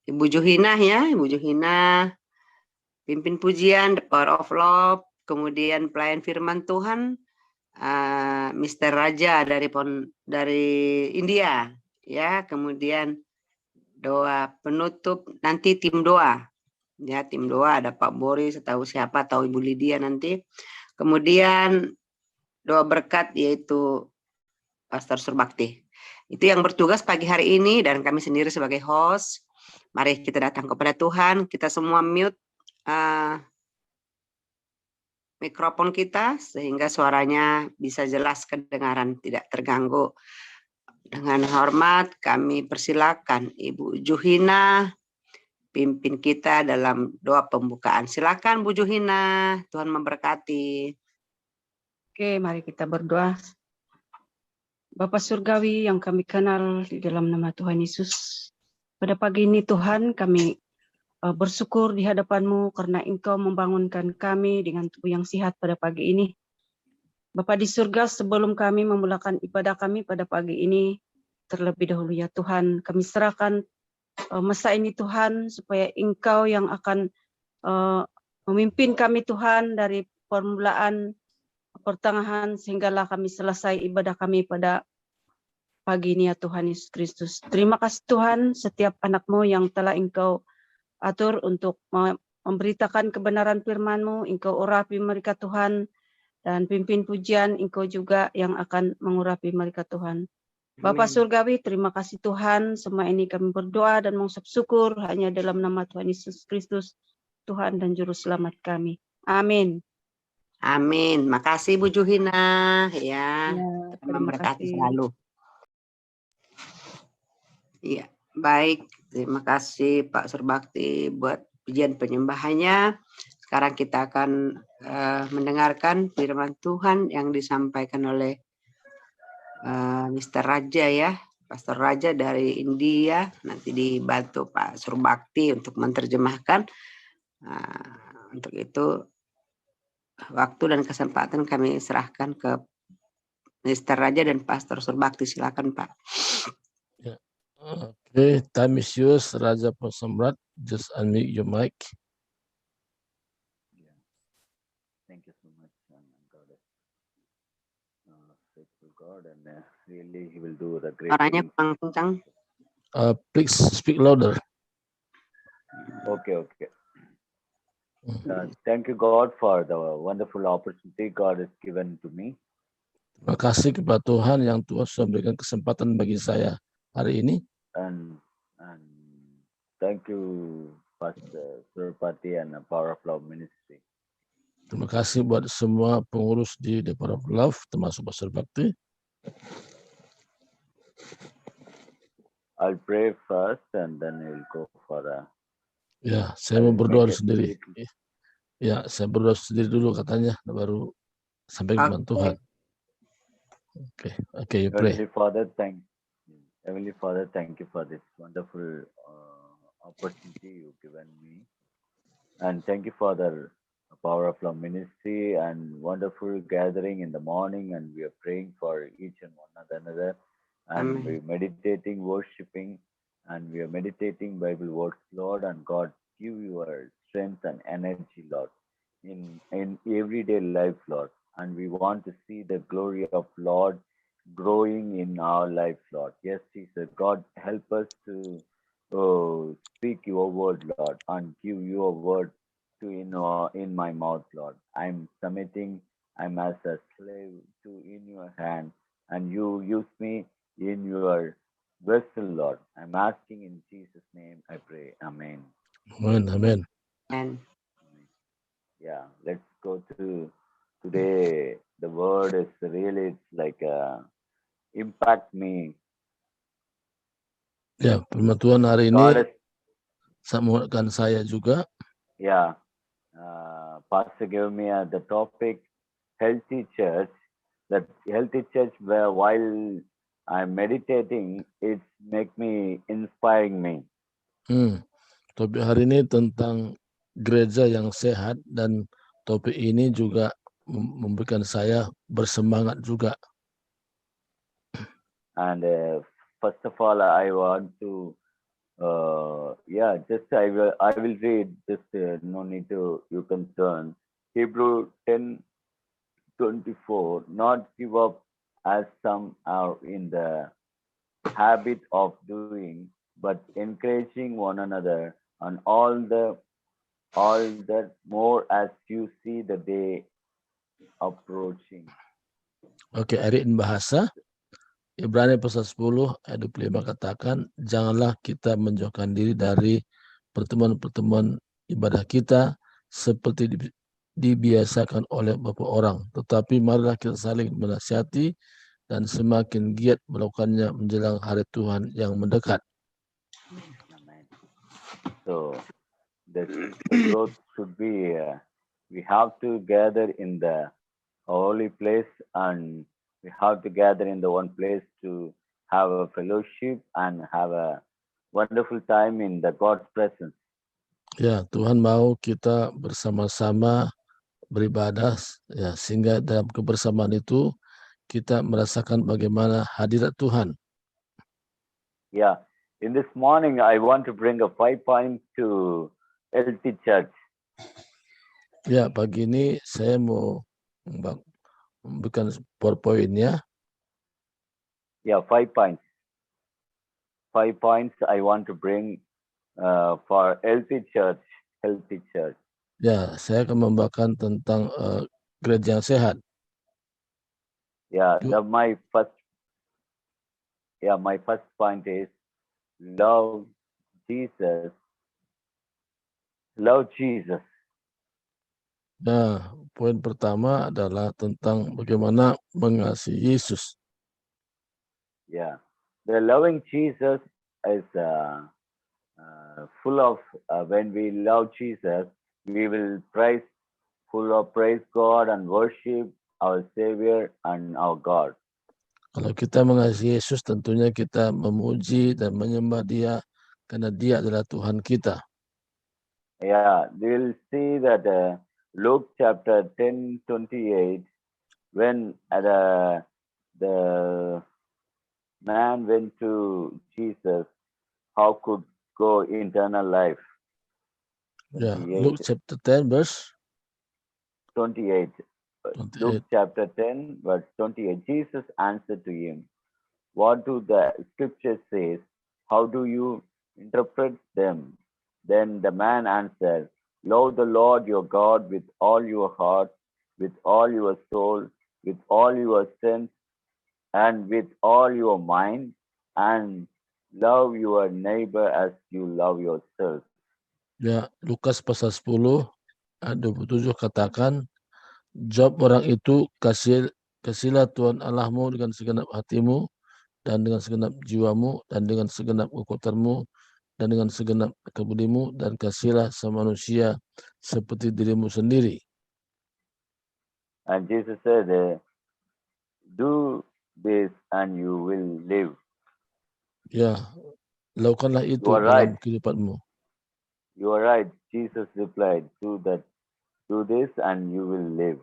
Ibu Juhina ya, Ibu Juhina, pimpin pujian, The Power of Love, kemudian pelayan firman Tuhan, Mr. Raja dari India, ya, kemudian doa penutup nanti tim doa, ya, tim doa ada Pak Boris atau siapa atau Ibu Lydia nanti, kemudian doa berkat yaitu Pastor Surbakti. Itu yang bertugas pagi hari ini dan kami sendiri sebagai host. Mari kita datang kepada Tuhan, kita semua mute mikrofon kita sehingga suaranya bisa jelas kedengaran, tidak terganggu. Dengan hormat kami persilakan Ibu Juhina pimpin kita dalam doa pembukaan. Silakan Bu Juhina, Tuhan memberkati. Oke, mari kita berdoa. Bapa Surgawi yang kami kenal di dalam nama Tuhan Yesus. Pada pagi ini Tuhan kami bersyukur di hadapan-Mu karena Engkau membangunkan kami dengan tubuh yang sehat pada pagi ini. Bapa di surga, sebelum kami memulakan ibadah kami pada pagi ini, terlebih dahulu ya Tuhan, kami serahkan masa ini Tuhan, supaya Engkau yang akan memimpin kami Tuhan dari permulaan pertengahan sehinggalah kami selesai ibadah kami pada pagi ini ya Tuhan Yesus Kristus. Terima kasih Tuhan, setiap anak-Mu yang telah Engkau atur untuk memberitakan kebenaran firman-Mu, Engkau urapi mereka Tuhan, dan pimpin pujian Engkau juga yang akan mengurapi mereka Tuhan. Bapa Surgawi, terima kasih Tuhan, semua ini kami berdoa dan mengucap syukur hanya dalam nama Tuhan Yesus Kristus, Tuhan dan Juru Selamat kami. Amin. Amin. Makasih Bu Juhina ya. Terima Memberkati kasih. selalu. Iya, baik. Terima kasih Pak Surbakti buat pujian penyembahannya. Sekarang kita akan mendengarkan firman Tuhan yang disampaikan oleh Mr. Raja ya, Pastor Raja dari India. Nanti dibantu Pak Surbakti untuk menerjemahkan. Untuk itu waktu dan kesempatan kami serahkan ke Mr. Raja dan Pastor Surbakti. Silakan Pak. Ya. Okay, time is yours, Raja Pasamrat. Just unmute your mic. Yeah. Thank you so much, God is faithful God, and really He will do the great Orangnya things. kurang kencang. Please speak louder. Okay. Thank you, God, for the wonderful opportunity God has given to me. Terima kasih kepada Tuhan yang Tuhan sudah berikan kesempatan bagi saya hari ini. And thank you, Pastor Surpati and Power of Love Ministry. Terima kasih buat semua pengurus di The Power of Love, termasuk Pastor Bakti. I'll pray first and then we'll go for Ya, saya mau berdoa sendiri. Ya, saya berdoa sendiri dulu katanya, baru sampai kepada Tuhan. Okay, you pray. Heavenly Father, thank you for this wonderful opportunity you've given me. And thank you for the Power of Love Ministry and wonderful gathering in the morning, and we are praying for each and one another. And we're meditating, worshiping, and we are meditating Bible words, Lord, and God, give your strength and energy, Lord, in everyday life, Lord. And we want to see the glory of Lord growing in our life, Lord. Yes, Jesus, God, help us to speak your word, Lord, and give your word to in my mouth, Lord. I'm submitting, I'm as a slave to in your hand, and you use me in your vessel, Lord. I'm asking in Jesus' name, I pray. Amen. Amen. Yeah, let's go to today. The word is really, it's like impact me. Ya, firman Tuhan hari ini menguatkan saya juga. Yeah, Pastor gave me the topic healthy church. That healthy church, where while I'm meditating, it's make me inspiring me. Topik hari ini tentang gereja yang sehat, dan topik ini juga memberikan saya bersemangat juga. And first of all, I want to Yeah, just I will read. Just no need to you concern. Hebrew 10:24. Not give up as some are in the habit of doing, but encouraging one another, and all that more as you see the day approaching. Oke, Erin bahasa. Ibrani pasal 10 ayat 25 katakan, janganlah kita menjauhkan diri dari pertemuan-pertemuan ibadah kita seperti dibiasakan oleh beberapa orang. Tetapi marilah kita saling menasihati dan semakin giat melakukannya menjelang hari Tuhan yang mendekat. Amen. So the growth should be we have to gather in the holy place, and we have to gather in the one place to have a fellowship and have a wonderful time in the God's presence. Ya, Tuhan mau kita bersama-sama beribadah, ya, sehingga dalam kebersamaan itu kita merasakan bagaimana hadirat Tuhan. Yeah, in this morning I want to bring a 5 point to LT Church. Ya, pagi ini saya mau memberikan PowerPoint-nya. Yeah, 5 points. 5 points I want to bring for LT Church, healthy church. Ya, saya akan membawakan tentang gereja yang sehat. Yeah, my first point is love Jesus. Love Jesus. Nah, poin pertama adalah tentang bagaimana mengasihi Yesus. Yeah, the loving Jesus is full of when we love Jesus, we will praise God and worship our Savior and our God. Kalau kita mengasihi Yesus, tentunya kita memuji dan menyembah Dia karena Dia adalah Tuhan kita. Yeah, we'll see that Luke chapter 10:28, when the man went to Jesus, how could go eternal life? Ya, 28. Luke chapter 10 verse 28. 28. Luke chapter 10 verse 28. Jesus answered to him, what do the scriptures say? How do you interpret them? Then the man answered, love the Lord your God with all your heart, with all your soul, with all your strength, and with all your mind, and love your neighbor as you love yourself. Ya, Lukas pasal 10 ayat 27 katakan, jawab orang itu, kasihlah Tuhan Allahmu dengan segenap hatimu, dan dengan segenap jiwamu, dan dengan segenap kekuatanmu, dan dengan segenap kebudimu, dan kasihlah sama manusia seperti dirimu sendiri. And Jesus said, do this and you will live. Ya, lakukanlah itu You are dalam right. kehidupanmu. You are right. Jesus replied, do this and you will live.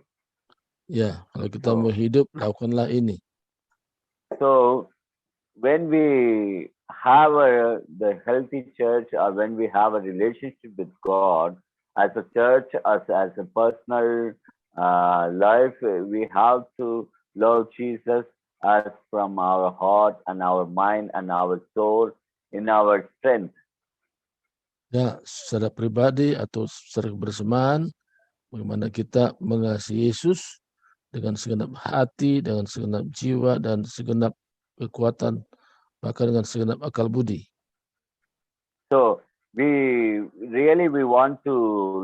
Ya, kalau kita mau hidup, lakukanlah ini. So when we have the healthy church, or when we have a relationship with God as a church, as a personal life, we have to love Jesus as from our heart and our mind and our soul in our strength. Ya, secara pribadi atau secara kebersamaan, bagaimana kita mengasihi Yesus dengan segenap hati, dengan segenap jiwa, dan segenap kekuatan, bahkan dengan segenap akal budi. So we want to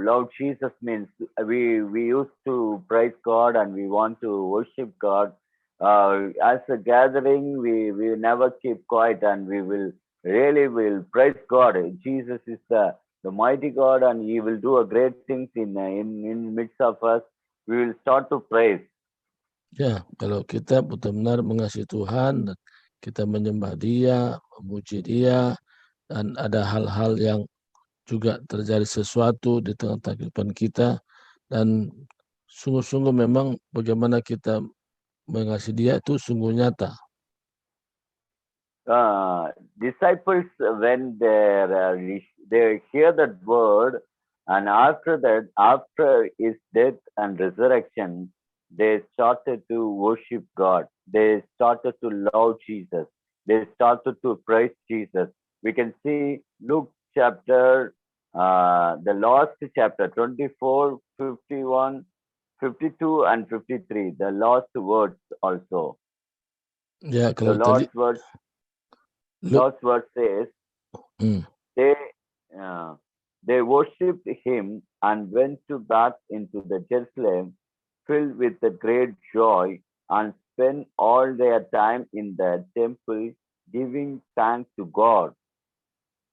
love Jesus means we used to praise God and we want to worship God. As a gathering, we never keep quiet, and we will praise God. Jesus is the mighty God, and He will do a great things in midst of us. We will start to praise. Ya, kalau kita benar-benar mengasihi Tuhan, kita menyembah Dia, memuji Dia, dan ada hal-hal yang juga terjadi sesuatu di tengah-tengah kehidupan kita, dan sungguh-sungguh memang bagaimana kita mengasihi Dia itu sungguh nyata. disciples, when they hear that word, and after that, after his death and resurrection, they started to worship God. They started to love Jesus. They started to praise Jesus. We can see Luke chapter, the last chapter, 24, 51, 52, and 53, the last words also. Ya, The kalau tadi last word says, Hmm. they uh, they worshipped him and went to back into the Jerusalem filled with a great joy and spent all their time in the temple giving thanks to God.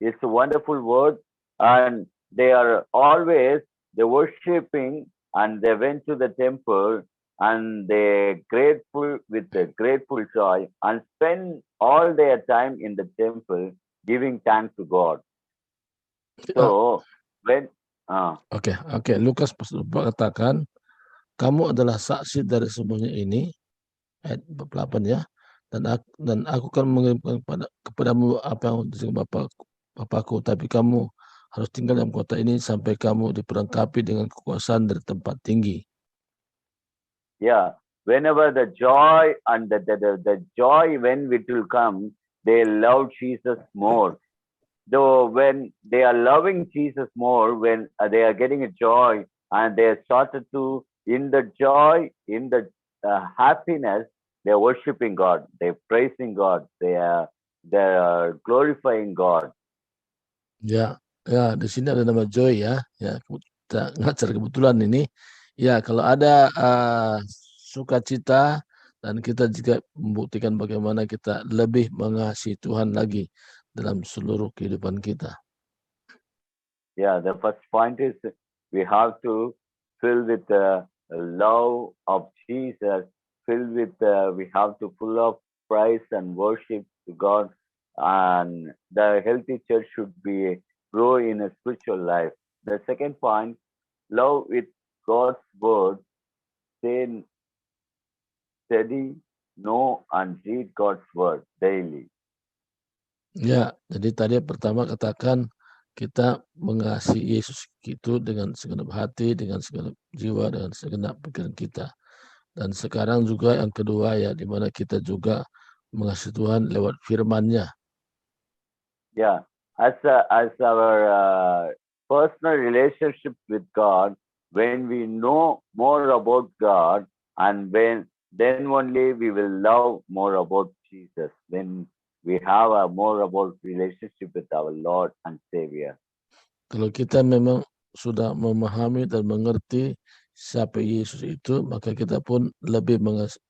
It's a wonderful word, and they are always they worshipping, and they went to the temple and they grateful with a grateful joy and spend all their time in the temple giving thanks to God. So when Oke. Lukas pasal 4 katakan, kamu adalah saksi dari semuanya ini, ayat 8 ya, dan aku akan mengirimkan kepadamu apa yang disebut Bapakku, tapi kamu harus tinggal dalam kota ini sampai kamu diperlengkapi dengan kekuasaan dari tempat tinggi. yeah, whenever the joy and the joy when it will come, they love Jesus more. Though when they are loving Jesus more, when they are getting a joy and they started to in the joy, in the happiness, they are worshiping God, they are praising God, they are glorifying God. Ya, di sini ada nama Joy ya. Kita ngajar kebetulan ini. Ya, kalau ada sukacita dan kita juga membuktikan bagaimana kita lebih mengasihi Tuhan lagi dalam seluruh kehidupan kita. Yeah, the first point is we have to fill with the love of Jesus, filled with we have to full of praise and worship to God, and the healthy church should be grow in a spiritual life. The second point, love with God's word, stay steady, know and read God's word daily. Ya, jadi tadi pertama katakan kita mengasihi Yesus itu dengan segenap hati, dengan segenap jiwa, dengan segenap pikiran kita. Dan sekarang juga yang kedua ya, di mana kita juga mengasihi Tuhan lewat firman-Nya. Yeah, as our personal relationship with God, when we know more about God, and then only we will love more about Jesus. When we have a more about relationship with our Lord and Savior. Kalau kita memang sudah memahami dan mengerti siapa Yesus itu, maka kita pun lebih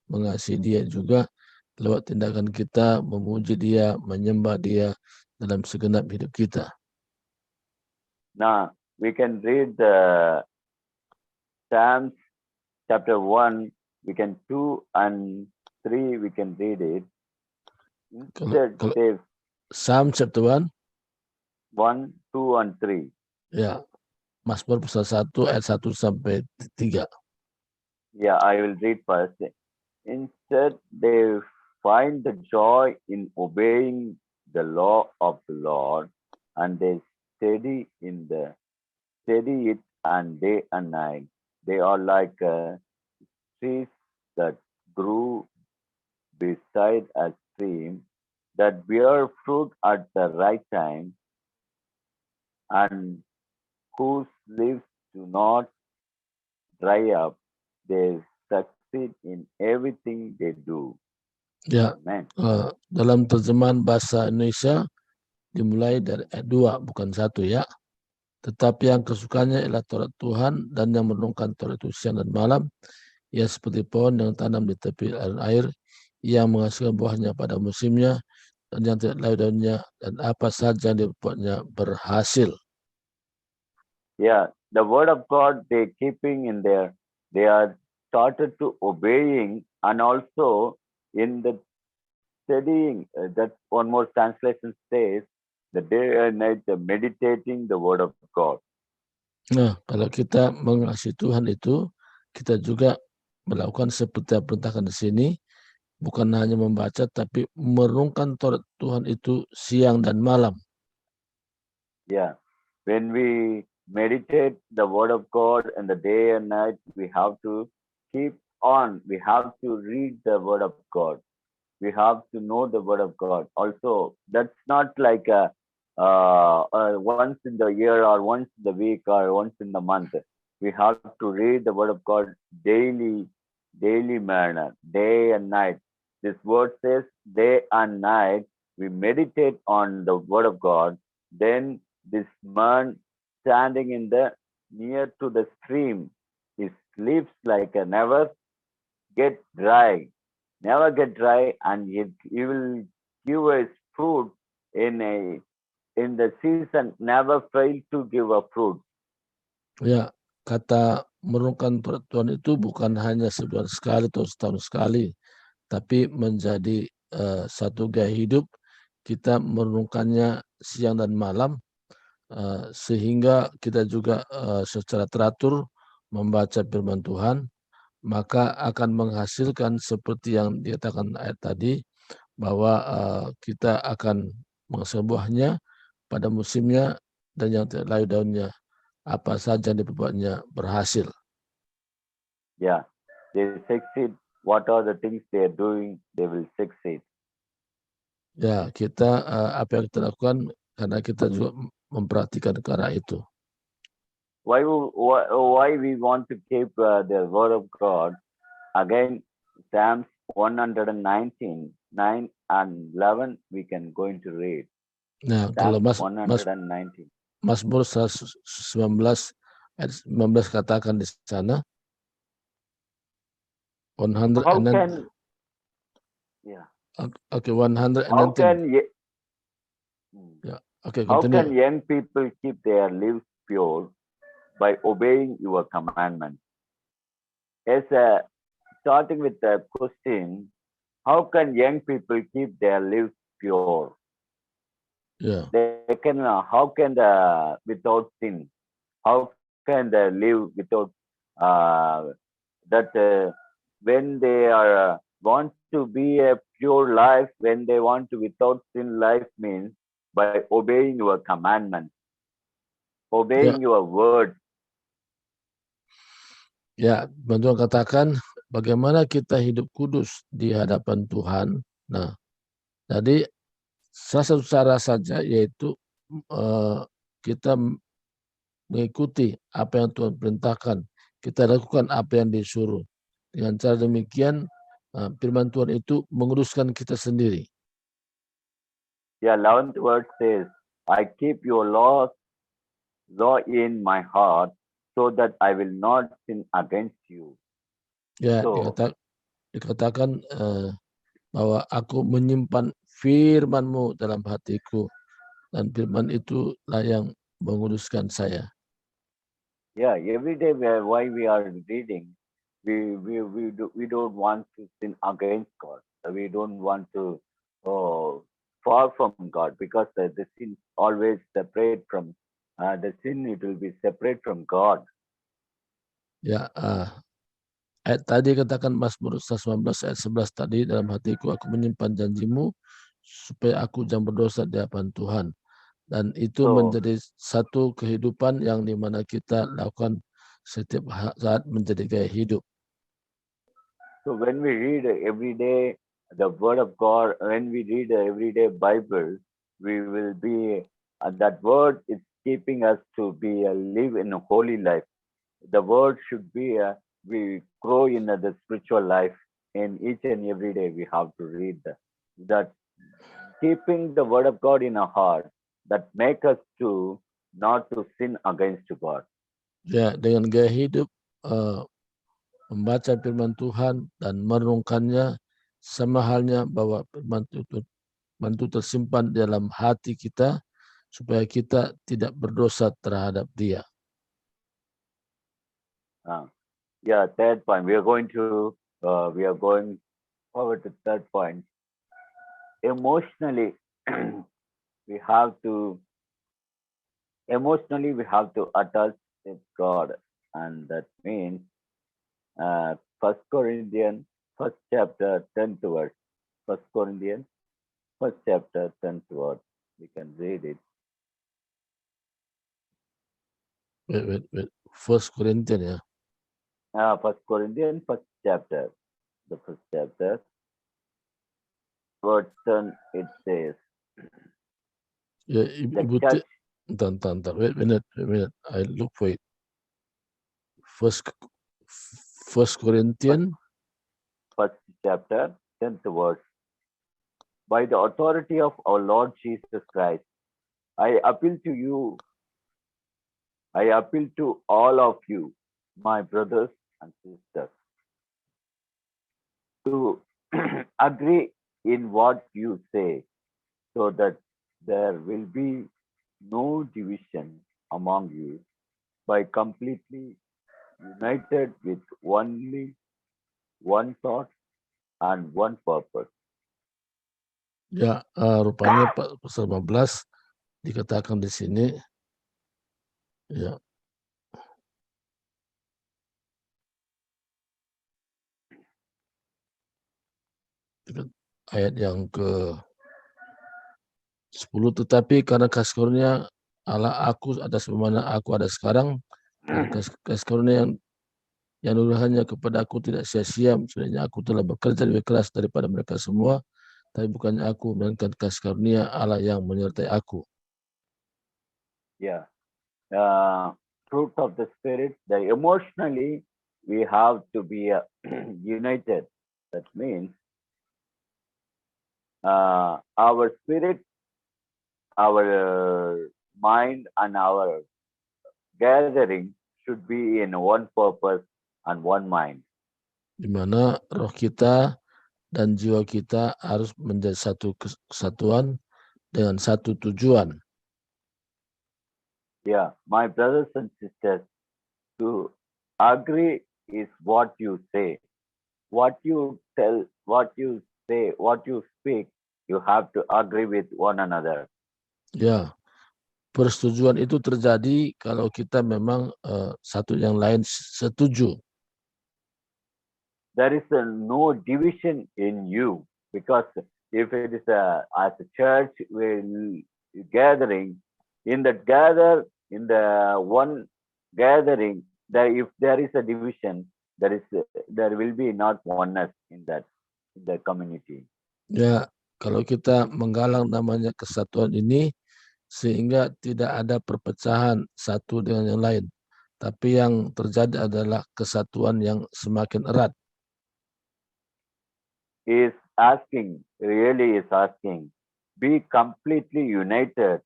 mengasihi Dia juga lewat tindakan kita, memuji Dia, menyembah Dia dalam segenap hidup kita. Now we can read the Psalms chapter 1, we can 2 and 3 we can read it. Kalau Psalm chapter 1, 1, 2 and 3. Ya, Mazmur pasal 1 ayat 1 sampai 3. Yeah, I will read first. Instead, they find the joy in obeying the law of the Lord, and they study it and day and night. They are like trees that grew beside a stream, that bear fruit at the right time, and whose leaves do not dry up. They succeed in everything they do. Ya, Amen. Dalam terjemahan bahasa Indonesia dimulai dari ayat 2, bukan 1 ya. Tetapi yang kesukaannya ialah Taurat Tuhan, dan yang merenungkan Taurat itu siang dan malam. Ia seperti pohon yang tanam di tepi air, yang menghasilkan buahnya pada musimnya, dan yang tidak layu daunnya, dan apa saja yang dibuatnya berhasil. Yeah, the word of God they keeping in there. They are started to obeying, and also in the studying. That one more translation says the day and night meditating the word of God. Nah, kalau kita mengasihi Tuhan itu, kita juga melakukan seperti yang diperintahkan di sini, bukan hanya membaca, tapi merenungkan Taurat Tuhan itu siang dan malam. Yeah. When we meditate the word of God in the day and night, we have to keep on. We have to read the word of God. We have to know the word of God. Also, that's not like once in the year or once in the week or once in the month. We have to read the word of God daily manner, day and night. This word says day and night. We meditate on the word of God. Then this man standing in the near to the stream, his lips like a never get dry, and he will give us fruit in the season, never fail to give a fruit. Ya, kata merenungkan Taurat Tuhan itu bukan hanya sebulan sekali atau setahun sekali, tapi menjadi satu gaya hidup. Kita merenungkannya siang dan malam, sehingga kita juga secara teratur membaca firman Tuhan, maka akan menghasilkan seperti yang dikatakan ayat tadi, bahwa kita akan menghasilkan buahnya pada musimnya dan yang tidak layu daunnya. Apa saja yang diperbuatnya berhasil. Yeah, they succeed. What are the things they are doing? They will succeed. Ya, kita apa yang kita lakukan karena kita juga memperhatikan ke arah itu. Why we want to keep the word of God? Again, Psalms 119, 9 and 11, we can going to read. Nah, kalau Psalms 119. Mazmur 119 ayat 19 katakan di sana. 119. How can, yeah. Okay, 119. How can Okay, how continue. can young people keep their lives pure? By obeying your commandments. As starting with the question, how can young people keep their lives pure? Yeah. They can. How can without sin? How can they live without that? When they are want to be a pure life, when they want to without sin life means by obeying your commandments, obeying your word. Ya, Tuhan katakan bagaimana kita hidup kudus di hadapan Tuhan. Nah, jadi salah satu cara saja yaitu kita mengikuti apa yang Tuhan perintahkan. Kita lakukan apa yang disuruh. Dengan cara demikian, firman Tuhan itu menguruskan kita sendiri. Yeah, 11th word says, I keep your law in my heart so that I will not sin against you. Ya, So, dikatakan bahwa aku menyimpan firman-Mu dalam hatiku dan firman itulah yang menguruskan saya. Yeah, every day why we are reading, we don't want to sin against God. We don't want to far from God because the sin always separate from the sin. It will be separate from God. Ya, ayat tadi katakan Mazmur 119 ayat 11 tadi, dalam hatiku aku menyimpan janji-Mu supaya aku jangan berdosa di hadapan Tuhan. Dan itu menjadi satu kehidupan yang dimana kita lakukan setiap saat menjadi gaya hidup. So when we read every day the Word of God, when we read the everyday Bible, we will be that Word is keeping us to be live in a holy life. The Word should be we grow in the spiritual life. In each and every day we have to read that keeping the Word of God in our heart that make us to not to sin against God. Ya, dengan gaya hidup membaca firman Tuhan dan merenungkannya, sama halnya bahwa firman itu tersimpan dalam hati kita supaya kita tidak berdosa terhadap Dia. Yeah, third point. We are going forward to third point. Emotionally, we have to attach with God, and that means 1 Corinthians first chapter, 10th verse. First Corinthians, first chapter, 10th verse. We can read it. Wait. First Corinthians, ya. First Corinthians, first chapter. The first chapter. Verse 10, it says, Ya, the Ibu church, Bentar. Wait a minute. I look for it. First Corinthians. first chapter, 10th verse. By the authority of our Lord Jesus Christ, I appeal to all of you, my brothers and sisters, to agree in what you say, so that there will be no division among you, by completely united with only one thought and one purpose. Ya, rupanya pasal 15 dikatakan di sini. Ya. Ayat yang ke 10, tetapi karena kasih karunia Allah aku ada sebagaimana aku ada sekarang, dan kasih karunia yang nulisannya kepada aku tidak sia-sia, sebenarnya aku telah bekerja lebih keras daripada mereka semua, tapi bukannya aku, melainkan kasih karunia Allah yang menyertai aku. Yeah. Fruit of the Spirit, the emotionally we have to be united. That means our spirit, our mind, and our gathering should be in one purpose and one mind. Di mana roh kita dan jiwa kita harus menjadi satu kesatuan dengan satu tujuan. Yeah, my brothers and sisters, to agree is what you say. What you tell, what you say, what you speak, you have to agree with one another. Ya, persetujuan itu terjadi kalau kita memang satu yang lain setuju. There is no division in you, because if it is as a church we're gathering, in the one gathering, if there is a division, there will be not oneness in the community. Ya, kalau kita menggalang namanya kesatuan ini, sehingga tidak ada perpecahan satu dengan yang lain, tapi yang terjadi adalah kesatuan yang semakin erat. Really is asking, be completely united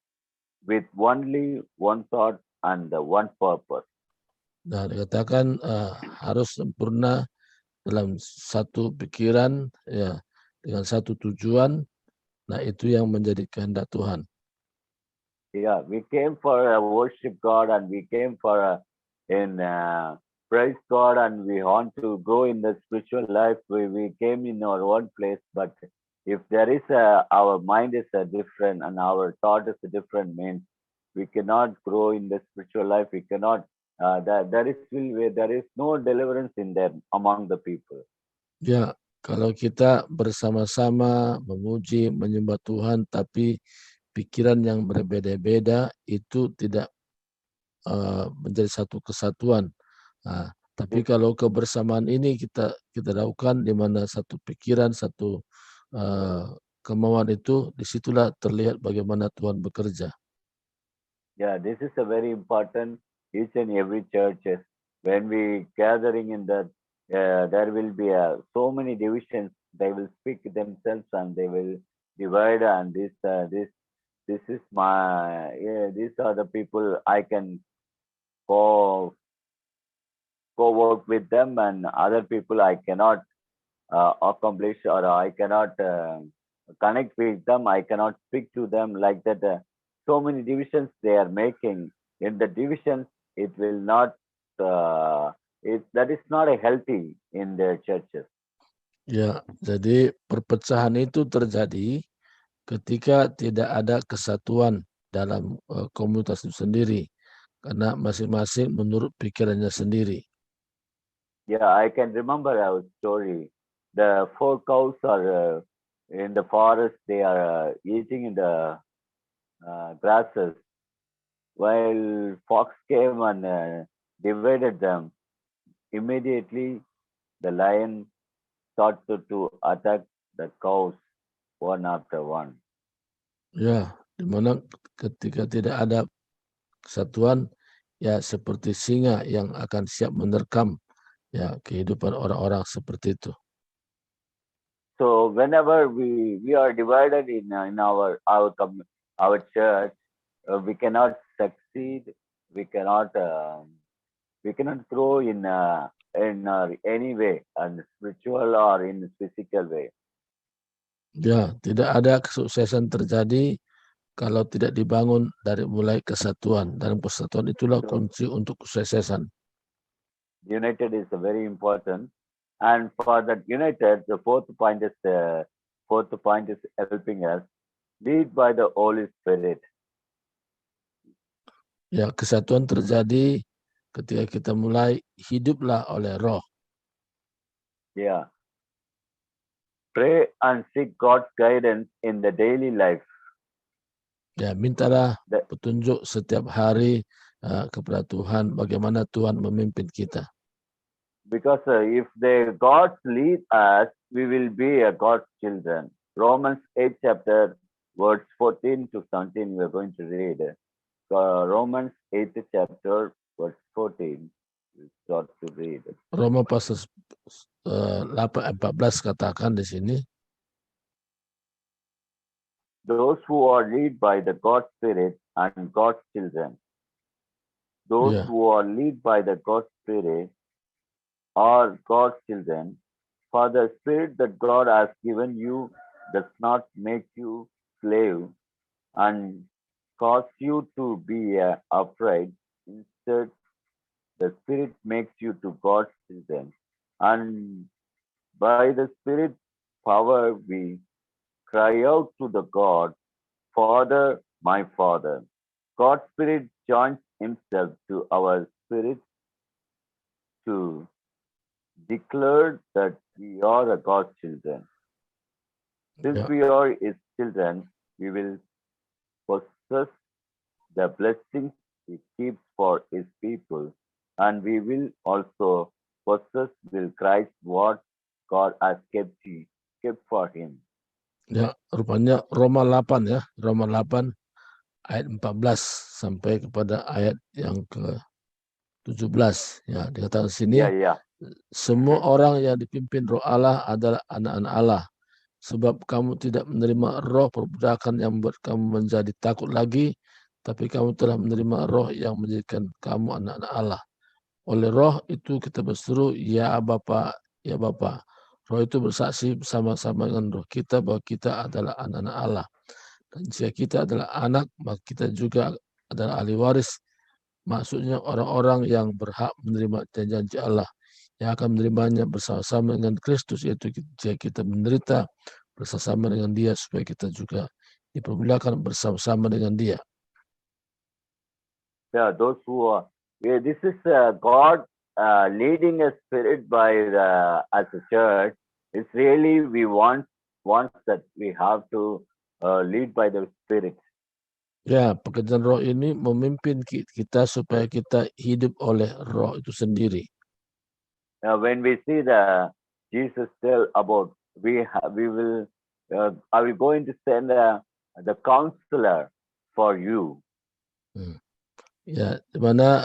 with only one thought and one purpose. Nah, dikatakan harus sempurna dalam satu pikiran, ya, dengan satu tujuan. Nah, itu yang menjadi kehendak Tuhan. Yeah, we came for worship God, and we came for praise God, and we want to grow in the spiritual life. We came in our one place, but if there is our mind is different and our thought is different, means we cannot grow in the spiritual life. We cannot. There is no deliverance in there among the people. Ya, kalau kita bersama-sama memuji, menyembah Tuhan, tapi pikiran yang berbeda-beda, itu tidak menjadi satu kesatuan. Nah, tapi kalau kebersamaan ini kita lakukan, di mana satu pikiran, satu kemauan itu, disitulah terlihat bagaimana Tuhan bekerja. Yeah, this is a very important. Each and every churches, when we gathering in that, there will be so many divisions. They will speak themselves and they will divide. And this is my, these are the people I can go work with them, and other people I cannot accomplish, or I cannot connect with them. I cannot speak to them like that. So many divisions they are making. In the divisions, it will not. That is not a healthy in their churches. Ya, jadi perpecahan itu terjadi ketika tidak ada kesatuan dalam komunitas itu sendiri, karena masing-masing menurut pikirannya sendiri. Yeah, I can remember our story. the 4 cows are in the forest. They are eating in the grasses, while fox came and divided them. Immediately, the lion started to attack the cows one after one. Ya, di mana ketika tidak ada kesatuan, ya seperti singa yang akan siap menerkam ya kehidupan orang-orang seperti itu. So whenever we are divided in our church, we cannot succeed. We cannot grow in any way, in spiritual or in physical way. Ya, tidak ada kesuksesan terjadi kalau tidak dibangun dari mulai kesatuan. Dan persatuan itulah kunci untuk kesuksesan. United is very important, and for that united, the fourth point is helping us lead by the Holy Spirit. Ya, kesatuan terjadi ketika kita mulai hiduplah oleh Roh. Yeah. Pray and seek God's guidance in the daily life. Ya, mintalah petunjuk setiap hari kepada Tuhan, bagaimana Tuhan memimpin kita. Because if God lead us, we will be God's children. Romans 8 chapter verse 14 to 17 we are going to read. Romans 8 chapter verse 14 we start to read. Roma pasal 8:14 katakan di sini. Those who are led by the God's Spirit and God's children. Those who are led by the God's Spirit are God's children. For the Spirit that God has given you does not make you slave and cause you to be upright. Instead, the Spirit makes you to God's children. And by the Spirit power we cry out to the God, Father, my Father. God's Spirit joins himself to our spirit to declare that we are God's children. Since we are his children, we will possess the blessings he keeps for his people, and we will also possess with Christ what God has kept for him. Ya, rupanya Roma 8 ya, Roma 8 ayat 14 sampai kepada ayat yang ke-17 ya, dikatakan sini semua orang yang dipimpin Roh Allah adalah anak-anak Allah, sebab kamu tidak menerima roh perbudakan yang membuat kamu menjadi takut lagi, tapi kamu telah menerima roh yang menjadikan kamu anak-anak Allah. Oleh roh itu kita berseru, ya Bapa, ya Bapa. Roh itu bersaksi bersama-sama dengan roh kita bahwa kita adalah anak-anak Allah. Dan jika kita adalah anak, maka kita juga adalah ahli waris. Maksudnya orang-orang yang berhak menerima janji Allah, yang akan menerimanya bersama-sama dengan Kristus, yaitu jika kita menderita bersama-sama dengan dia, supaya kita juga dipermulakan bersama-sama dengan dia. Yeah, those who are, this is God leading a spirit by as a church. It's really we want that we have to lead by the Spirit. Ya, pekerjaan roh ini memimpin kita supaya kita hidup oleh roh itu sendiri. When we see Jesus tell about I will going to send the counselor for you. Ya, di mana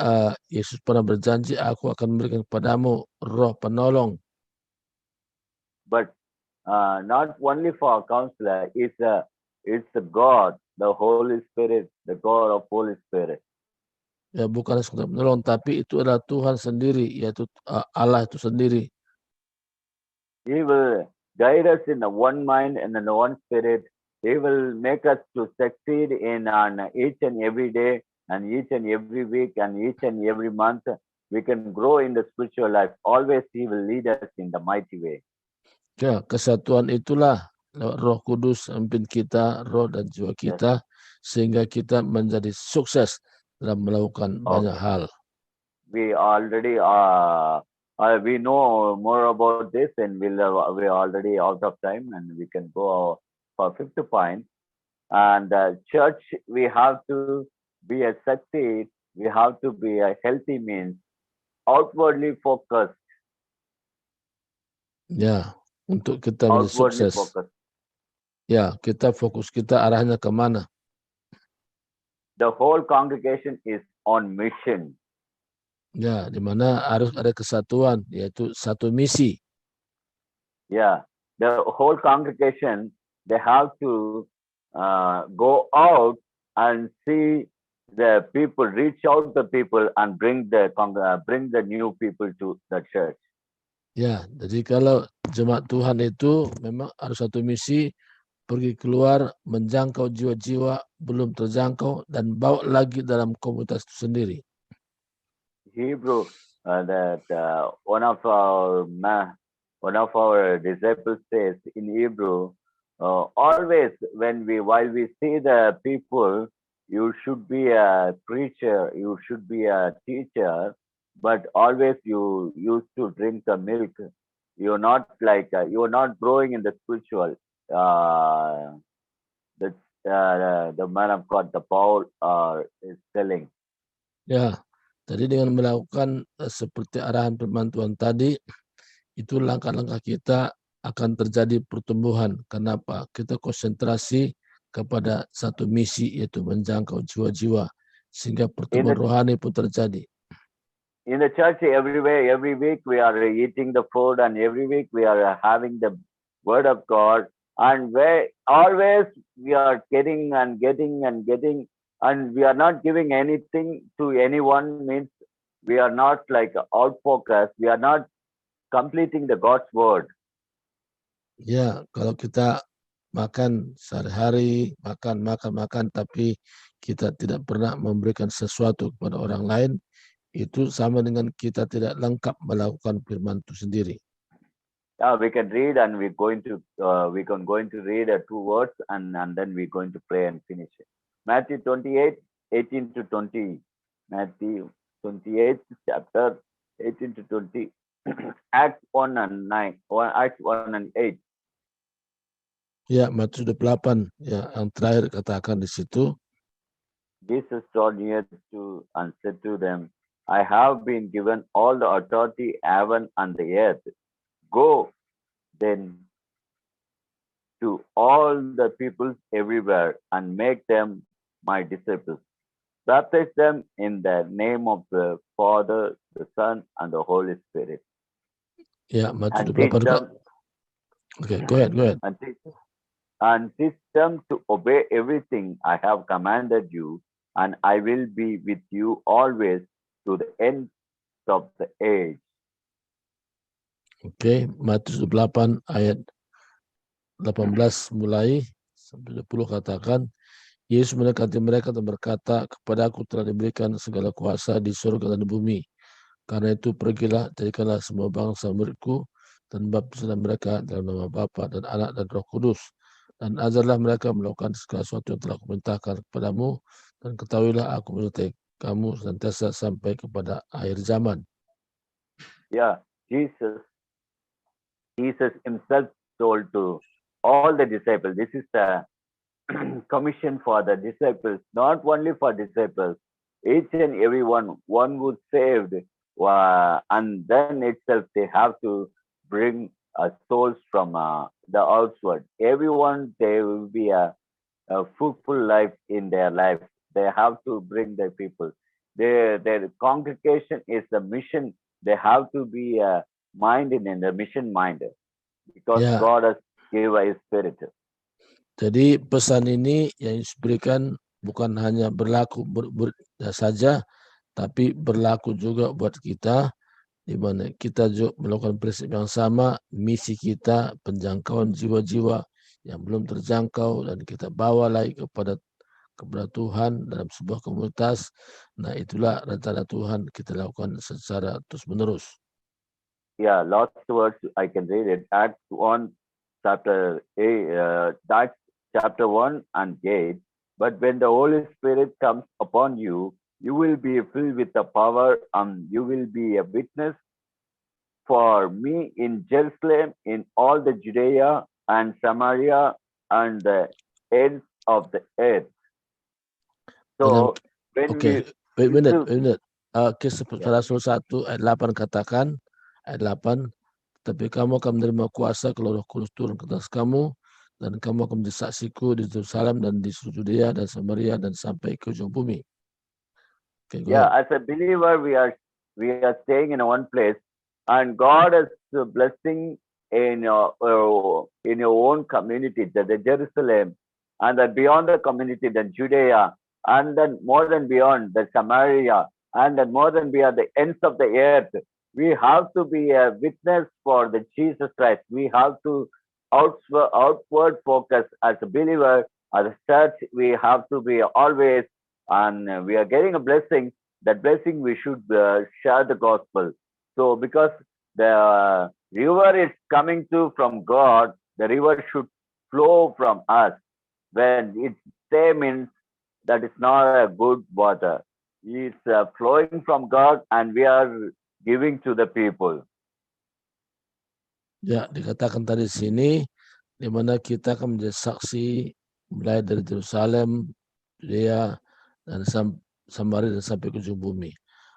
Yesus pernah berjanji, aku akan memberikan kepadamu roh penolong. But not only for a counselor, it's the God, the Holy Spirit, the God of Holy Spirit. Ya, bukan sekedar penolong, tapi itu adalah Tuhan sendiri, yaitu Allah itu sendiri. He will guide us in the one mind and in the one spirit. He will make us to succeed in each and every day, and each and every week, and each and every month. We can grow in the spiritual life. Always He will lead us in the mighty way. Ya, kesatuan itulah lewat Roh Kudus memimpin kita, roh dan jiwa kita, sehingga kita menjadi sukses dalam melakukan banyak hal. We already We know more about this, and we're already out of time, and we can go for fifth point. And church, we have to be a succeed. We have to be a healthy means outwardly focused. Ya, untuk kita menjadi Outwardly sukses. focused. Ya, kita fokus kita arahnya kemana? The whole congregation is on mission. Ya, di mana harus ada kesatuan, yaitu satu misi. Yeah, the whole congregation, they have to go out and see the people, reach out the people, and bring the new people to the church. Ya, jadi kalau jemaat Tuhan itu memang harus satu misi, pergi keluar, menjangkau jiwa-jiwa belum terjangkau, dan bawa lagi dalam komunitas itu sendiri. Hebrew, that one of our disciples says in Hebrew, always while we see the people, you should be a preacher, you should be a teacher, but always you used to drink the milk. You're not you're not growing in the spiritual. The man of God, the Paul, is telling. Ya, jadi dengan melakukan seperti arahan firman Tuhan tadi, itu langkah-langkah kita akan terjadi pertumbuhan. Kenapa? Kita konsentrasi kepada satu misi, yaitu menjangkau jiwa-jiwa, sehingga pertumbuhan rohani pun terjadi. In the church, every week we are eating the food, and every week we are having the word of God, and always we are getting, and we are not giving anything to anyone. Means we are not like out focused. We are not completing the God's word. Ya, kalau kita makan sehari-hari, makan, tapi kita tidak pernah memberikan sesuatu kepada orang lain, itu sama dengan kita tidak lengkap melakukan firman itu sendiri. We can read, and we're going to read 2 words, and then we're going to pray and finish it. Matthew 28, 18 to 20. Matthew 28 chapter 18 to 20. Acts 1 and 9. Acts 1 and 8. Ya, Matius 28, ya, yang terakhir katakan di situ. Jesus drew near to and said to them, I have been given all the authority, heaven and the earth. Go then to all the peoples everywhere and make them my disciples. Baptize them in the name of the Father, the Son, and the Holy Spirit. Ya, Matius 28. Okay, go ahead. And teach them to obey everything I have commanded you, and I will be with you always to the end of the age. Oke, Matius 28 ayat 18 mulai sampai 20 katakan, Yesus mendekati mereka dan berkata, kepadaku telah diberikan segala kuasa di surga dan di bumi. Karena itu pergilah, jadikanlah semua bangsa muridku, dan baptislah mereka dalam nama Bapa dan Anak dan Roh Kudus. Dan ajarlah mereka melakukan segala sesuatu yang telah kuperintahkan kepadamu, dan ketahuilah aku menyertai kamu senantiasa sampai kepada akhir zaman. Yeah, Jesus himself told to all the disciples, this is the commission for the disciples, not only for disciples, each and every one who's saved, and then itself they have to bring souls from the outward. Everyone, there will be a fruitful life in their life. They have to bring the people. Their congregation is the mission. They have to be minded in the mission minded, because God has given His Spirit. Jadi pesan ini yang diberikan bukan hanya berlaku saja, tapi berlaku juga buat kita, di mana kita juga melakukan prinsip yang sama, misi kita penjangkauan jiwa-jiwa yang belum terjangkau, dan kita bawa lagi kepada Tuhan dalam sebuah komunitas. Nah, itulah rencana Tuhan kita lakukan secara terus-menerus. Yeah, last words I can read it. Acts 1, chapter 8, that's chapter 1 and 8. But when the Holy Spirit comes upon you, you will be filled with the power, and you will be a witness for me in Jerusalem, in all the Judea and Samaria and the ends of the earth. So when Oke, we wait a receive- minute. Kisah Rasul 1 ayat 8 katakan, ayat 8, tapi kamu akan menerima kuasa kalau Roh Kudus turun ke atas kamu, dan kamu akan menjadi saksiku di Yerusalem dan di seluruh Judea dan Samaria dan sampai ke ujung bumi. Okay, go yeah, ahead. as a believer, we are staying in one place, and God is blessing in your own community, the Jerusalem, and then beyond the community, then Judea, and then more than beyond the Samaria, and then more than beyond the ends of the earth. We have to be a witness for the Jesus Christ. We have to outward focus as a believer, as a church. We have to be always, and we are getting a blessing. That blessing we should share the gospel. So because the river is coming from God, the river should flow from us. When it say means that is not a good water. It's flowing from God, and we are giving to the people. Ya, dikatakan tadi di sini, di mana kita akan menjadi saksi mulai dari Yerusalem, Judea, dan Samaria dan sampai ke ujung bumi.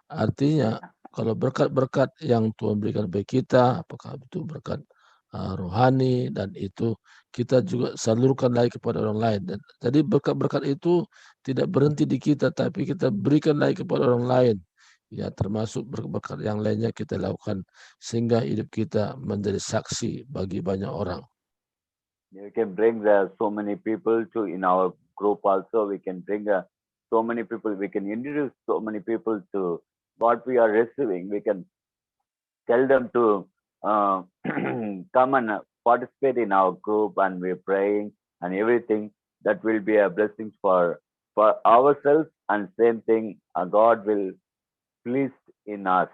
Artinya, kalau berkat-berkat yang Tuhan berikan bagi kita, apakah itu berkat rohani, dan itu kita juga salurkan lagi kepada orang lain. Dan jadi berkat-berkat itu tidak berhenti di kita, tapi kita berikan lagi kepada orang lain. Ya, termasuk berkat yang lainnya kita lakukan sehingga hidup kita menjadi saksi bagi banyak orang. We can bring so many people to in our group also. We can bring so many people. We can introduce so many people to what we are receiving. We can tell them to come and participate in our group, and we're praying and everything. That will be a blessing for ourselves, and same thing, God will pleased in us.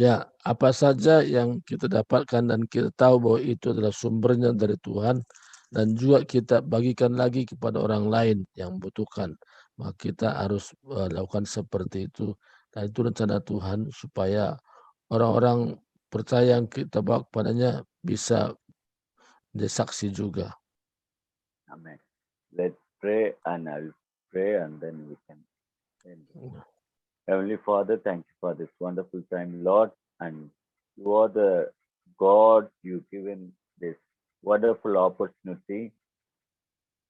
Ya, apa saja yang kita dapatkan dan kita tahu bahwa itu adalah sumbernya dari Tuhan, dan juga kita bagikan lagi kepada orang lain yang membutuhkan, maka kita harus lakukan seperti itu. Dan itu rencana Tuhan supaya orang-orang percaya yang kita bawa kepadanya bisa menjadi saksi juga. Amen. Let's pray, and I'll pray, and then we can end. Heavenly Father, thank you for this wonderful time, Lord, and you are the God. You've given this wonderful opportunity.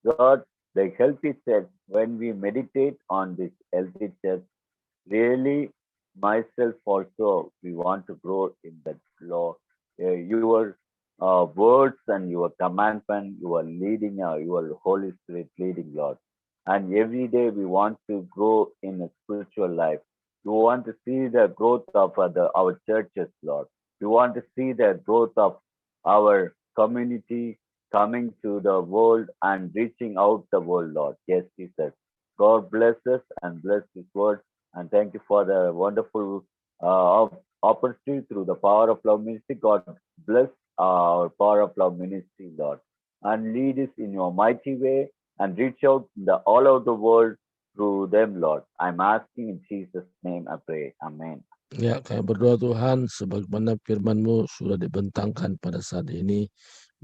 God, the healthy church, when we meditate on this healthy church, really myself also, we want to grow in that law. Your words and your commandment, you are leading, your Holy Spirit leading, Lord. And every day we want to grow in a spiritual life. We want to see the growth of our churches, Lord. We want to see the growth of our community coming to the world and reaching out the world, Lord. Yes, Jesus. God bless us and bless His word. And thank you for the wonderful opportunity through the Power of Love Ministry. God bless our Power of Love Ministry, Lord. And lead us in your mighty way, and reach out all over the world through them, Lord. I'm asking in Jesus' name I pray. Amen. Ya, kami berdoa Tuhan, sebagaimana firman-Mu sudah dibentangkan pada saat ini,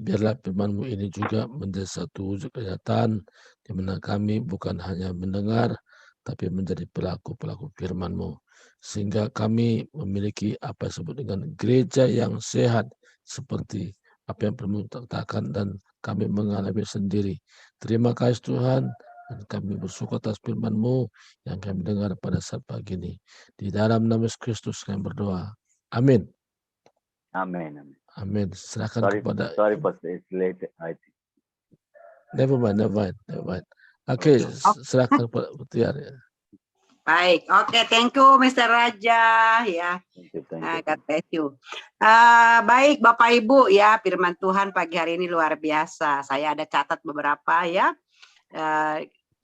biarlah firman-Mu ini juga menjadi satu wujud kenyataan, di mana kami bukan hanya mendengar, tapi menjadi pelaku-pelaku firman-Mu. Sehingga kami memiliki apa yang disebut dengan gereja yang sehat, seperti apa yang perlu katakan, dan kami mengalami sendiri. Terima kasih Tuhan, dan kami bersyukur atas firman-Mu yang kami dengar pada saat pagi ini. Di dalam nama Yesus Kristus kami berdoa. Amin. Amen. Amen. Amin. Serahkan kepada... Sorry, Pastor, it's late, I think. Never mind. Oke, serahkan kepada Tiar. Ya. Baik, oke, thank you Mr. Raja ya. Thank you. God bless you. Baik Bapak Ibu ya, firman Tuhan pagi hari ini luar biasa. Saya ada catat beberapa ya.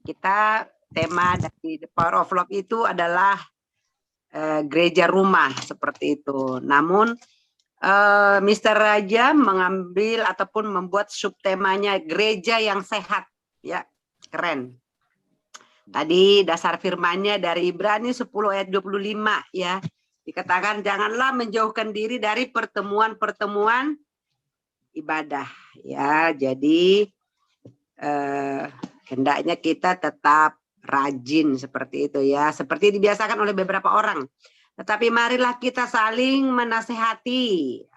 Kita tema dari The Power of Love itu adalah gereja rumah seperti itu. Namun Mr. Raja mengambil ataupun membuat subtemanya gereja yang sehat ya, keren. Tadi dasar firmannya dari Ibrani 10 ayat 25 ya. Dikatakan janganlah menjauhkan diri dari pertemuan-pertemuan ibadah. Ya, jadi hendaknya kita tetap rajin seperti itu ya, seperti dibiasakan oleh beberapa orang. Tetapi marilah kita saling menasehati.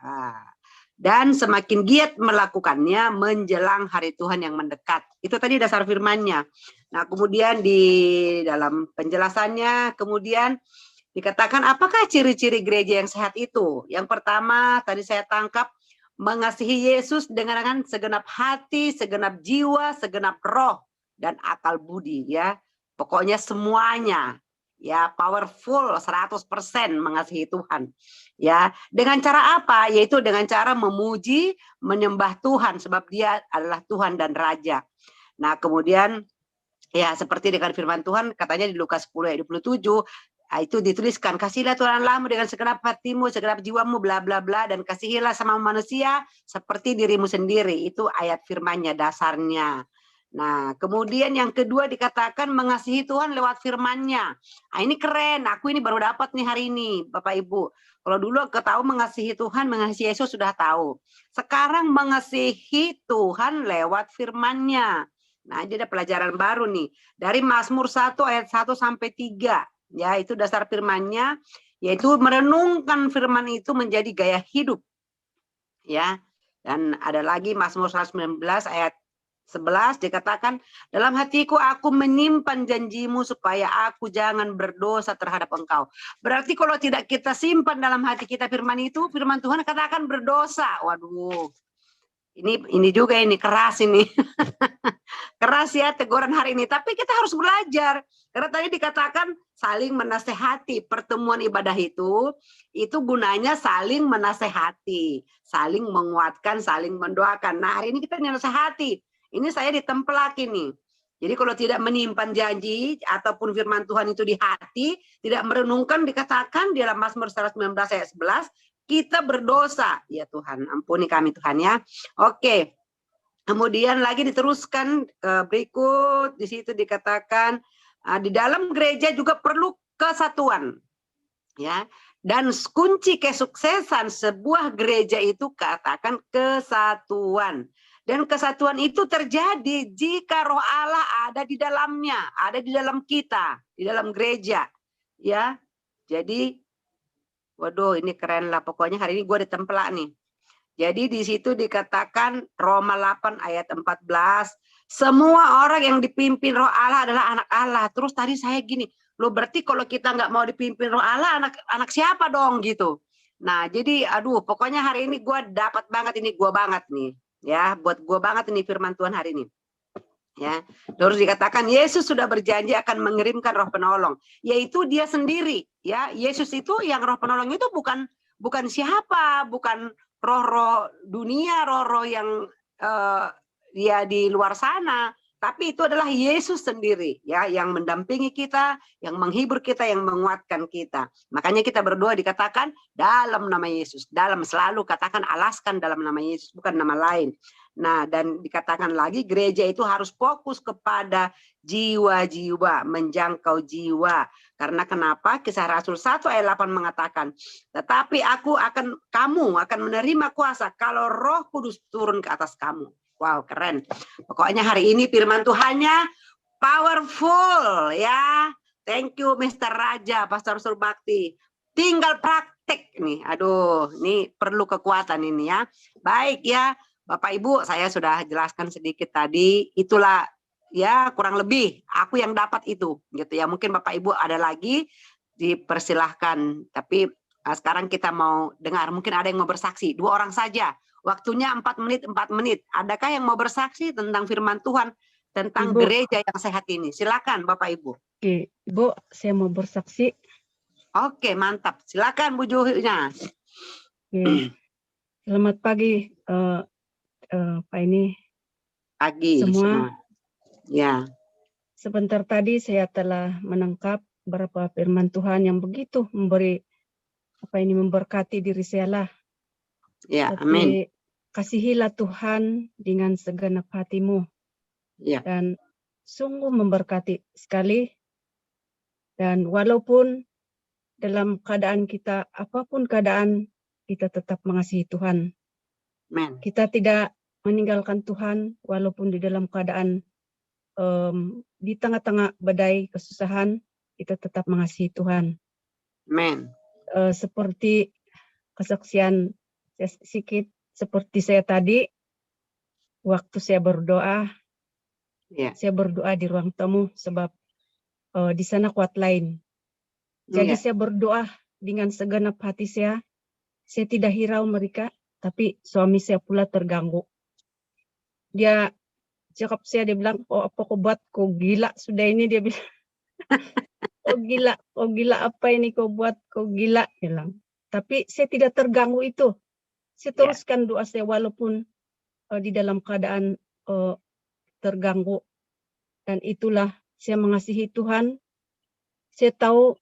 Dan semakin giat melakukannya menjelang hari Tuhan yang mendekat. Itu tadi dasar firman-Nya. Nah, kemudian di dalam penjelasannya, kemudian dikatakan apakah ciri-ciri gereja yang sehat itu? Yang pertama, tadi saya tangkap, mengasihi Yesus dengan segenap hati, segenap jiwa, segenap roh, dan akal budi. Ya, pokoknya semuanya. Ya, powerful 100% mengasihi Tuhan. Ya, dengan cara apa? Yaitu dengan cara memuji, menyembah Tuhan sebab Dia adalah Tuhan dan Raja. Nah, kemudian ya seperti dengan firman Tuhan katanya di Lukas 10 ayat 27 itu dituliskan, kasihilah Tuhan Allahmu dengan segenap hatimu, segenap jiwamu, bla bla bla, dan kasihilah sama manusia seperti dirimu sendiri. Itu ayat firman-Nya dasarnya. Nah, kemudian yang kedua dikatakan mengasihi Tuhan lewat firman-Nya. Nah, ini keren. Aku ini baru dapat nih hari ini, Bapak Ibu. Kalau dulu tahu mengasihi Tuhan, mengasihi Yesus sudah tahu. Sekarang mengasihi Tuhan lewat firman-Nya. Nah, ini ada pelajaran baru nih. Dari Mazmur 1 ayat 1 sampai 3. Ya, itu dasar firman-Nya, yaitu merenungkan firman itu menjadi gaya hidup. Ya. Dan ada lagi Mazmur 119 ayat 11 dikatakan, dalam hatiku aku menyimpan janjimu supaya aku jangan berdosa terhadap engkau. Berarti kalau tidak kita simpan dalam hati kita firman itu, firman Tuhan katakan berdosa. Waduh, ini juga ini keras ini. Keras ya teguran hari ini. Tapi kita harus belajar. Karena tadi dikatakan saling menasehati. Pertemuan ibadah itu gunanya saling menasehati. Saling menguatkan, saling mendoakan. Nah, hari ini kita menasehati. Ini saya ditempelak ini. Jadi kalau tidak menyimpan janji ataupun firman Tuhan itu di hati, tidak merenungkan, dikatakan di dalam Mazmur 119 ayat 11, kita berdosa. Ya Tuhan, ampuni kami Tuhan ya. Oke. Kemudian lagi diteruskan berikut, di situ dikatakan di dalam gereja juga perlu kesatuan. Ya. Dan kunci kesuksesan sebuah gereja itu katakan kesatuan. Dan kesatuan itu terjadi jika Roh Allah ada di dalamnya, ada di dalam kita, di dalam gereja. Ya, jadi, waduh ini keren lah. Pokoknya hari ini gue ditempelak nih. Jadi di situ dikatakan Roma 8 ayat 14, semua orang yang dipimpin Roh Allah adalah anak Allah. Terus tadi saya gini, loh berarti kalau kita nggak mau dipimpin Roh Allah, anak siapa dong gitu. Nah jadi aduh pokoknya hari ini gue dapat banget ini, gue banget nih. Ya, buat gue banget ini firman Tuhan hari ini. Ya, terus dikatakan Yesus sudah berjanji akan mengirimkan Roh Penolong, yaitu Dia sendiri. Ya, Yesus itu yang Roh Penolong itu bukan siapa, bukan roh-roh dunia, roh-roh yang dia di luar sana, tapi itu adalah Yesus sendiri, ya, yang mendampingi kita, yang menghibur kita, yang menguatkan kita. Makanya kita berdoa dikatakan dalam nama Yesus, selalu katakan alaskan dalam nama Yesus, bukan nama lain. Nah, dan dikatakan lagi gereja itu harus fokus kepada jiwa-jiwa, menjangkau jiwa. Karena kenapa? Kisah Rasul 1 ayat 8 mengatakan, tetapi kamu akan menerima kuasa kalau Roh Kudus turun ke atas kamu. Wow, keren. Pokoknya hari ini firman Tuhannya powerful ya. Thank you Mr. Raja, Pastor Surbakti. Tinggal praktek nih. Aduh, ini perlu kekuatan ini ya. Baik ya, Bapak Ibu, saya sudah jelaskan sedikit tadi. Itulah ya kurang lebih aku yang dapat itu gitu ya. Mungkin Bapak Ibu ada lagi dipersilahkan. Tapi sekarang kita mau dengar, mungkin ada yang mau bersaksi, 2 orang saja. Waktunya 4 menit. Adakah yang mau bersaksi tentang firman Tuhan, tentang Ibu. gereja yang sehat ini? Silakan Bapak Ibu. Oke, Ibu, saya mau bersaksi. Oke, mantap. Silakan Bu Juhina. Oke. Selamat pagi, Pak ini. Pagi semua. Ya. Sebentar tadi saya telah menangkap beberapa firman Tuhan yang begitu memberkati diri saya lah. Ya, Tapi amin. kasihilah Tuhan dengan segenap hatimu. Ya. Dan sungguh memberkati sekali. Dan walaupun dalam keadaan kita, apapun keadaan, kita tetap mengasihi Tuhan. Amin. Kita tidak meninggalkan Tuhan walaupun di dalam keadaan di tengah-tengah badai kesusahan, kita tetap mengasihi Tuhan. Amin. Seperti kesaksian saya sedikit, seperti saya tadi, waktu saya berdoa, Ya. saya berdoa di ruang tamu sebab di sana kuat lain. Jadi Ya. saya berdoa dengan segenap hati saya tidak hirau mereka, tapi suami saya pula terganggu. Dia cakap saya, dia bilang, oh apa kau buat, kau gila sudah ini, dia bilang. Oh gila apa ini kau buat, kau gila, dia bilang. Tapi saya tidak terganggu itu. Saya teruskan doa saya walaupun di dalam keadaan terganggu. Dan itulah saya mengasihi Tuhan. Saya tahu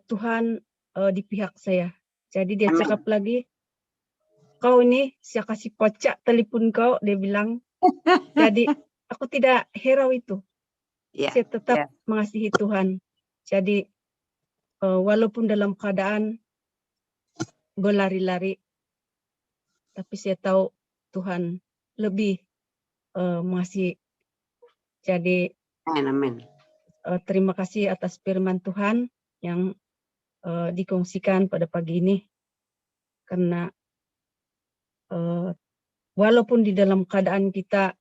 Tuhan di pihak saya. Jadi dia Amin. cakap lagi, kau ini saya kasih kocak telepon kau, dia bilang. Jadi aku tidak hirau itu. Ya. Saya tetap mengasihi Tuhan. Jadi walaupun dalam keadaan berlari-lari, tapi saya tahu Tuhan lebih mengasihi. Jadi Amin. terima kasih atas firman Tuhan yang dikongsikan pada pagi ini. Karena walaupun di dalam keadaan kita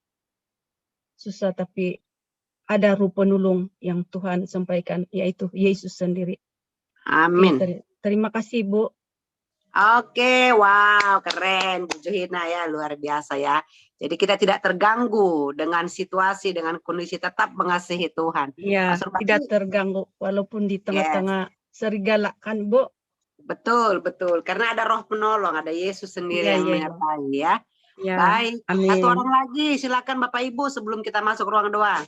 susah, tapi ada rupa penolong yang Tuhan sampaikan, yaitu Yesus sendiri. Amin. Terima kasih, Bu. Oke, wow, keren Bu Johina ya, luar biasa ya. Jadi kita tidak terganggu dengan situasi, dengan kondisi, tetap mengasihi Tuhan. Iya, tidak terganggu walaupun di tengah-tengah serigala kan, Bu. Betul, betul. Karena ada Roh Penolong, ada Yesus sendiri yang menyertai ya. Ya, Baik, amin. satu orang lagi, silakan Bapak Ibu sebelum kita masuk ruang doa.